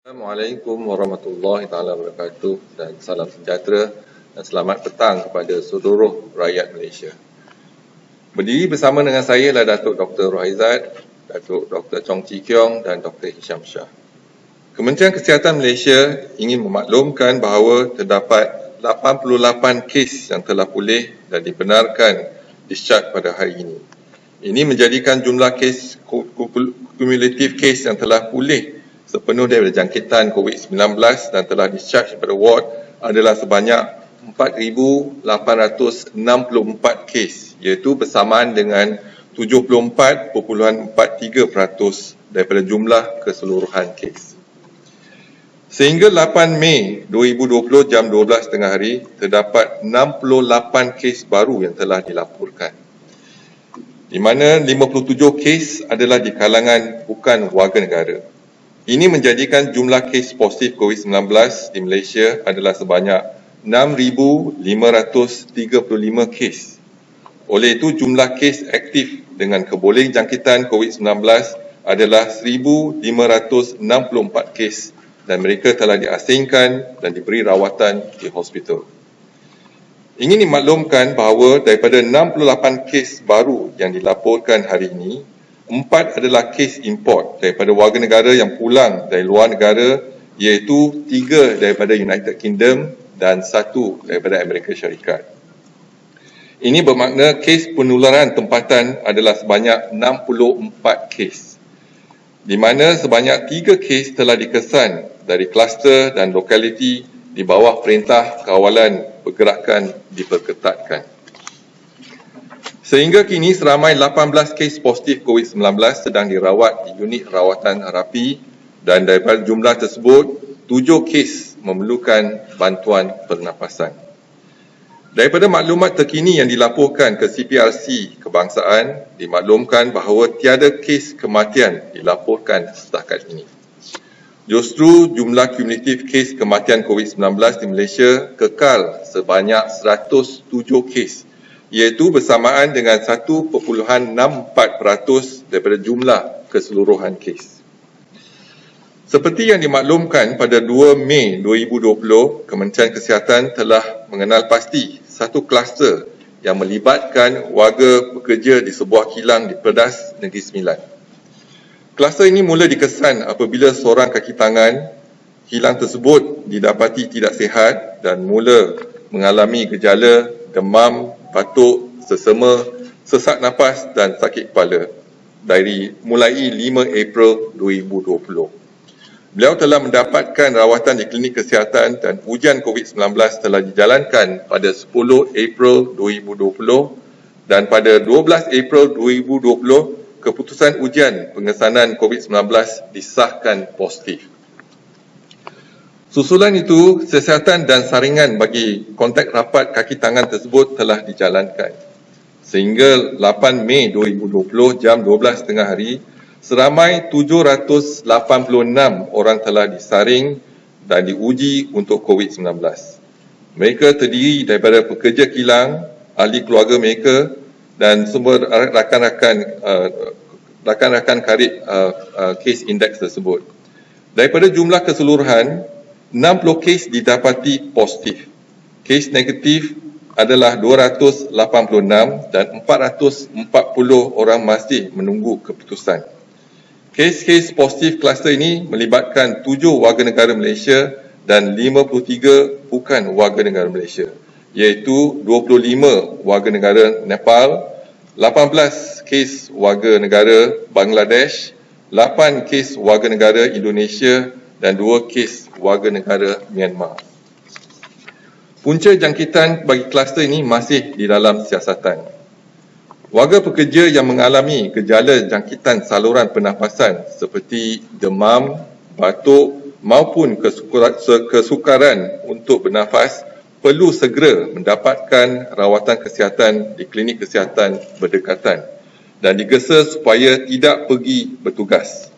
Assalamualaikum warahmatullahi taala wabarakatuh dan salam sejahtera dan selamat petang kepada seluruh rakyat Malaysia. Berdiri bersama dengan saya adalah Datuk Dr. Rohaizat, Datuk Dr. Chong Chee Kiong dan Dr. Hisham Shah. Kementerian Kesihatan Malaysia ingin memaklumkan bahawa terdapat 88 kes yang telah pulih dan dibenarkan discharge pada hari ini. Ini menjadikan jumlah kes kumulatif kes yang telah pulih sepenuh daripada jangkitan COVID-19 dan telah discharge pada ward adalah sebanyak 4,864 kes, iaitu bersamaan dengan 74.43% daripada jumlah keseluruhan kes. Sehingga 8 Mei 2020 jam 12.30 hari, terdapat 68 kes baru yang telah dilaporkan, di mana 57 kes adalah di kalangan bukan warga negara. Ini menjadikan jumlah kes positif COVID-19 di Malaysia adalah sebanyak 6,535 kes. Oleh itu, jumlah kes aktif dengan kebolehan jangkitan COVID-19 adalah 1,564 kes dan mereka telah diasingkan dan diberi rawatan di hospital. Ingin dimaklumkan bahawa daripada 68 kes baru yang dilaporkan hari ini, 4 adalah kes import daripada warga negara yang pulang dari luar negara, iaitu 3 daripada United Kingdom dan 1 daripada Amerika Syarikat. Ini bermakna kes penularan tempatan adalah sebanyak 64 kes, di mana sebanyak 3 kes telah dikesan dari kluster dan lokaliti di bawah Perintah Kawalan Pergerakan diperketatkan. Sehingga kini seramai 18 kes positif COVID-19 sedang dirawat di unit rawatan rapi dan daripada jumlah tersebut, 7 kes memerlukan bantuan pernafasan. Daripada maklumat terkini yang dilaporkan ke CPRC Kebangsaan, dimaklumkan bahawa tiada kes kematian dilaporkan setakat ini. Justru jumlah kumulatif kes kematian COVID-19 di Malaysia kekal sebanyak 107 kes, iaitu bersamaan dengan 1.64% daripada jumlah keseluruhan kes. Seperti yang dimaklumkan pada 2 Mei 2020, Kementerian Kesihatan telah mengenal pasti satu kluster yang melibatkan warga pekerja di sebuah kilang di Perdas Negeri Sembilan. Kluster ini mula dikesan apabila seorang kaki tangan kilang tersebut didapati tidak sihat dan mula mengalami gejala demam, batuk, sesama, sesak nafas dan sakit kepala dari mulai 5 April 2020. Beliau telah mendapatkan rawatan di klinik kesihatan dan ujian COVID-19 telah dijalankan pada 10 April 2020 dan pada 12 April 2020 keputusan ujian pengesanan COVID-19 disahkan positif. Susulan itu, siasatan dan saringan bagi kontak rapat kaki tangan tersebut telah dijalankan. Sehingga 8 Mei 2020 jam 12.30 hari, seramai 786 orang telah disaring dan diuji untuk COVID-19. Mereka terdiri daripada pekerja kilang, ahli keluarga mereka dan semua rakan-rakan karib kes indeks tersebut. Daripada jumlah keseluruhan, 60 kes didapati positif. Kes negatif adalah 286 dan 440 orang masih menunggu keputusan. Kes-kes positif kluster ini melibatkan 7 warga negara Malaysia dan 53 bukan warga negara Malaysia, iaitu 25 warga negara Nepal, 18 kes warga negara Bangladesh, 8 kes warga negara Indonesia dan 2 kes warga negara Myanmar. Punca jangkitan bagi kluster ini masih di dalam siasatan. Warga pekerja yang mengalami gejala jangkitan saluran pernafasan seperti demam, batuk maupun kesukaran untuk bernafas perlu segera mendapatkan rawatan kesihatan di klinik kesihatan berdekatan dan digesa supaya tidak pergi bertugas.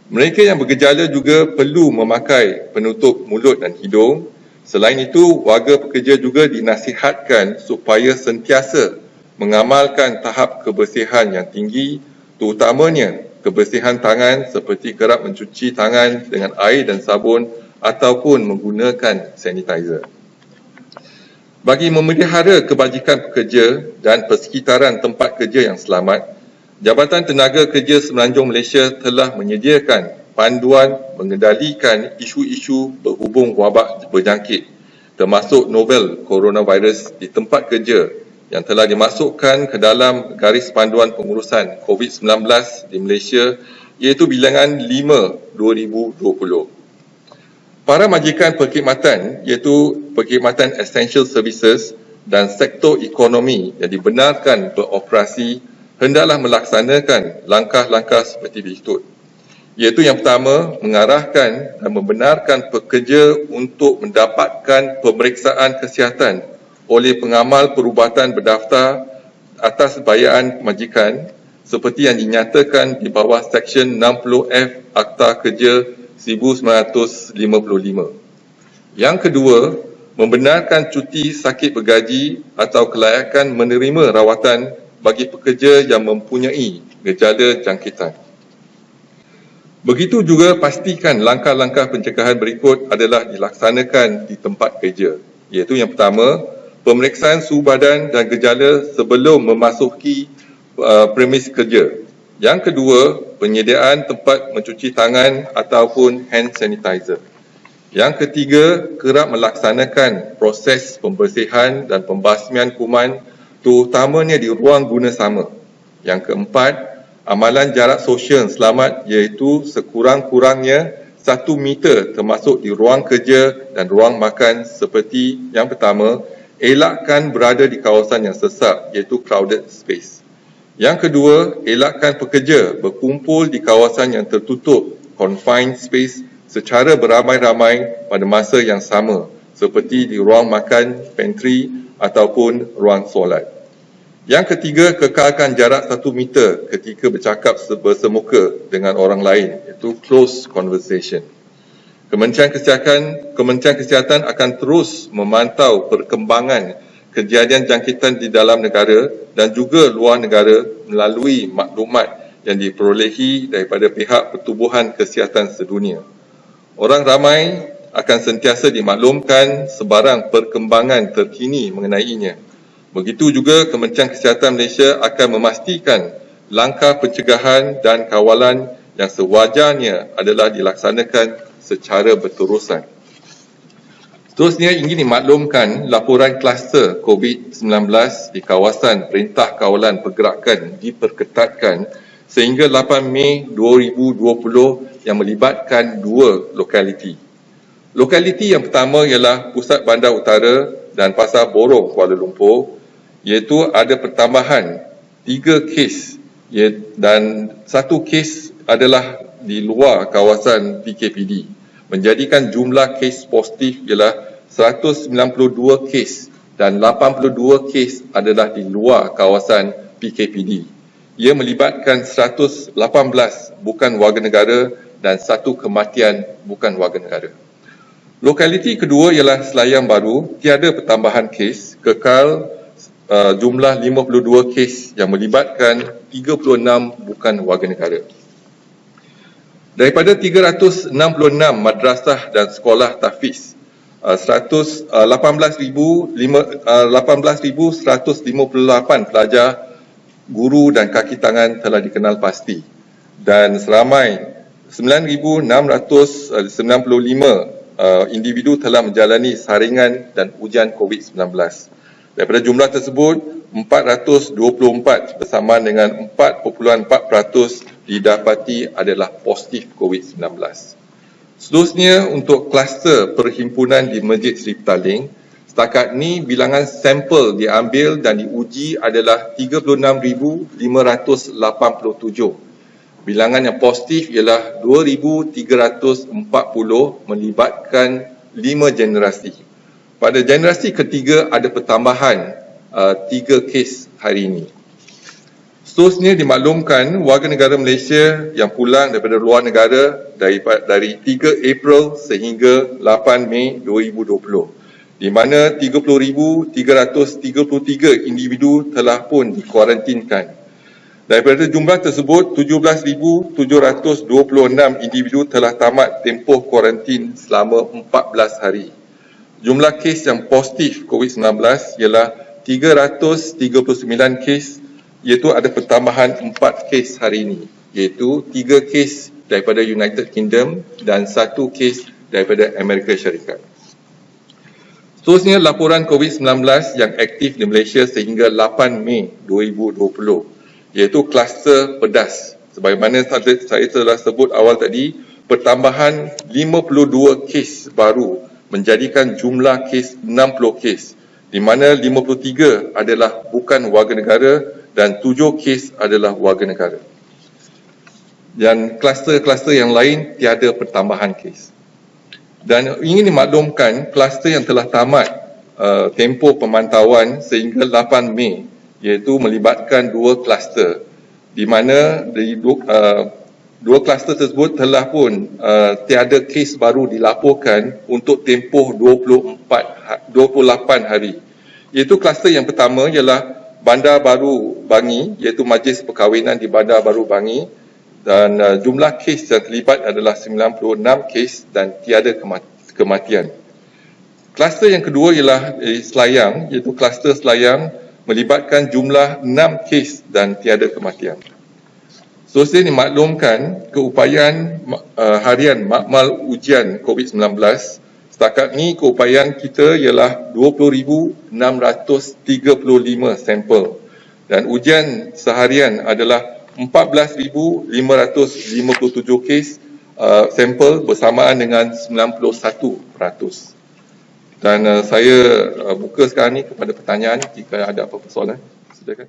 Mereka yang bergejala juga perlu memakai penutup mulut dan hidung. Selain itu, warga pekerja juga dinasihatkan supaya sentiasa mengamalkan tahap kebersihan yang tinggi, terutamanya kebersihan tangan seperti kerap mencuci tangan dengan air dan sabun ataupun menggunakan sanitizer. Bagi memelihara kebajikan pekerja dan persekitaran tempat kerja yang selamat, Jabatan Tenaga Kerja Semenanjung Malaysia telah menyediakan panduan mengendalikan isu-isu berhubung wabak berjangkit termasuk novel coronavirus di tempat kerja yang telah dimasukkan ke dalam garis panduan pengurusan COVID-19 di Malaysia iaitu bilangan 5/2020. Para majikan perkhidmatan iaitu perkhidmatan essential services dan sektor ekonomi yang dibenarkan beroperasi hendaklah melaksanakan langkah-langkah seperti berikut. Iaitu yang pertama, mengarahkan dan membenarkan pekerja untuk mendapatkan pemeriksaan kesihatan oleh pengamal perubatan berdaftar atas bayaan majikan seperti yang dinyatakan di bawah Seksyen 60F Akta Kerja 1955. Yang kedua, membenarkan cuti sakit bergaji atau kelayakan menerima rawatan bagi pekerja yang mempunyai gejala jangkitan. Begitu juga pastikan langkah-langkah pencegahan berikut adalah dilaksanakan di tempat kerja. Iaitu yang pertama, pemeriksaan suhu badan dan gejala sebelum memasuki premis kerja. Yang kedua, penyediaan tempat mencuci tangan ataupun hand sanitizer. Yang ketiga, kerap melaksanakan proses pembersihan dan pembasmian kuman terutamanya di ruang guna sama. Yang keempat, amalan jarak sosial selamat iaitu sekurang-kurangnya 1 meter termasuk di ruang kerja dan ruang makan seperti yang pertama, elakkan berada di kawasan yang sesak iaitu crowded space. Yang kedua, elakkan pekerja berkumpul di kawasan yang tertutup confined space secara beramai-ramai pada masa yang sama seperti di ruang makan, pantry ataupun ruang solat. Yang ketiga, kekalkan jarak 1 meter ketika bercakap bersemuka dengan orang lain, iaitu close conversation. Kementerian Kesihatan akan terus memantau perkembangan kejadian jangkitan di dalam negara dan juga luar negara melalui maklumat yang diperolehi daripada pihak Pertubuhan Kesihatan Sedunia. Orang ramai akan sentiasa dimaklumkan sebarang perkembangan terkini mengenainya. Begitu juga Kementerian Kesihatan Malaysia akan memastikan langkah pencegahan dan kawalan yang sewajarnya adalah dilaksanakan secara berterusan. Seterusnya ingin dimaklumkan laporan kluster COVID-19 di kawasan Perintah Kawalan Pergerakan diperketatkan sehingga 8 Mei 2020 yang melibatkan 2 lokaliti. Lokaliti yang pertama ialah Pusat Bandar Utara dan Pasar Borong Kuala Lumpur, iaitu ada pertambahan 3 kes dan 1 kes adalah di luar kawasan PKPD, menjadikan jumlah kes positif ialah 192 kes dan 82 kes adalah di luar kawasan PKPD. Ia melibatkan 118 bukan warga negara dan 1 kematian bukan warga negara. Lokaliti kedua ialah Selayang Baru, tiada pertambahan kes, kekal jumlah 52 kes yang melibatkan 36 bukan warga negara. Daripada 366 madrasah dan sekolah tahfiz, 18,158 pelajar, guru dan kaki tangan telah dikenal pasti dan seramai 9,695 individu telah menjalani saringan dan ujian COVID-19. Daripada jumlah tersebut, 424 bersamaan dengan 4.4% didapati adalah positif COVID-19. Seterusnya, untuk kluster perhimpunan di Masjid Seri Petaling, setakat ini bilangan sampel diambil dan diuji adalah 36,587. Bilangan yang positif ialah 2,340 melibatkan 5 generasi. Pada generasi ketiga ada pertambahan 3 kes hari ini. Seterusnya dimaklumkan warga negara Malaysia yang pulang daripada luar negara dari 3 April sehingga 8 Mei 2020, di mana 30,333 individu telah pun dikuarantinkan. Daripada jumlah tersebut, 17,726 individu telah tamat tempoh kuarantin selama 14 hari. Jumlah kes yang positif COVID-19 ialah 339 kes, iaitu ada pertambahan 4 kes hari ini, iaitu 3 kes daripada United Kingdom dan 1 kes daripada Amerika Syarikat. Seterusnya, laporan COVID-19 yang aktif di Malaysia sehingga 8 Mei 2020, iaitu kluster pedas. Sebagaimana saya telah sebut awal tadi, pertambahan 52 kes baru menjadikan jumlah kes 60 kes, di mana 53 adalah bukan warga negara dan 7 kes adalah warga negara. Dan kluster-kluster yang lain tiada pertambahan kes. Dan ingin dimaklumkan, kluster yang telah tamat tempoh pemantauan sehingga 8 Mei, iaitu melibatkan 2 kluster, di mana dua kluster tersebut telah pun tiada kes baru dilaporkan untuk tempoh 28 hari. Iaitu kluster yang pertama ialah Bandar Baru Bangi, iaitu majlis perkahwinan di Bandar Baru Bangi, dan jumlah kes yang terlibat adalah 96 kes dan tiada kematian. Kluster yang kedua ialah Selayang, iaitu kluster Selayang, melibatkan jumlah 6 kes dan tiada kematian. Seterusnya dimaklumkan keupayaan harian makmal ujian COVID-19. Setakat ini keupayaan kita ialah 20,635 sampel dan ujian seharian adalah 14,557 kes sampel bersamaan dengan 91%. Dan saya buka sekarang ni kepada pertanyaan jika ada apa-apa soalan. Silakan.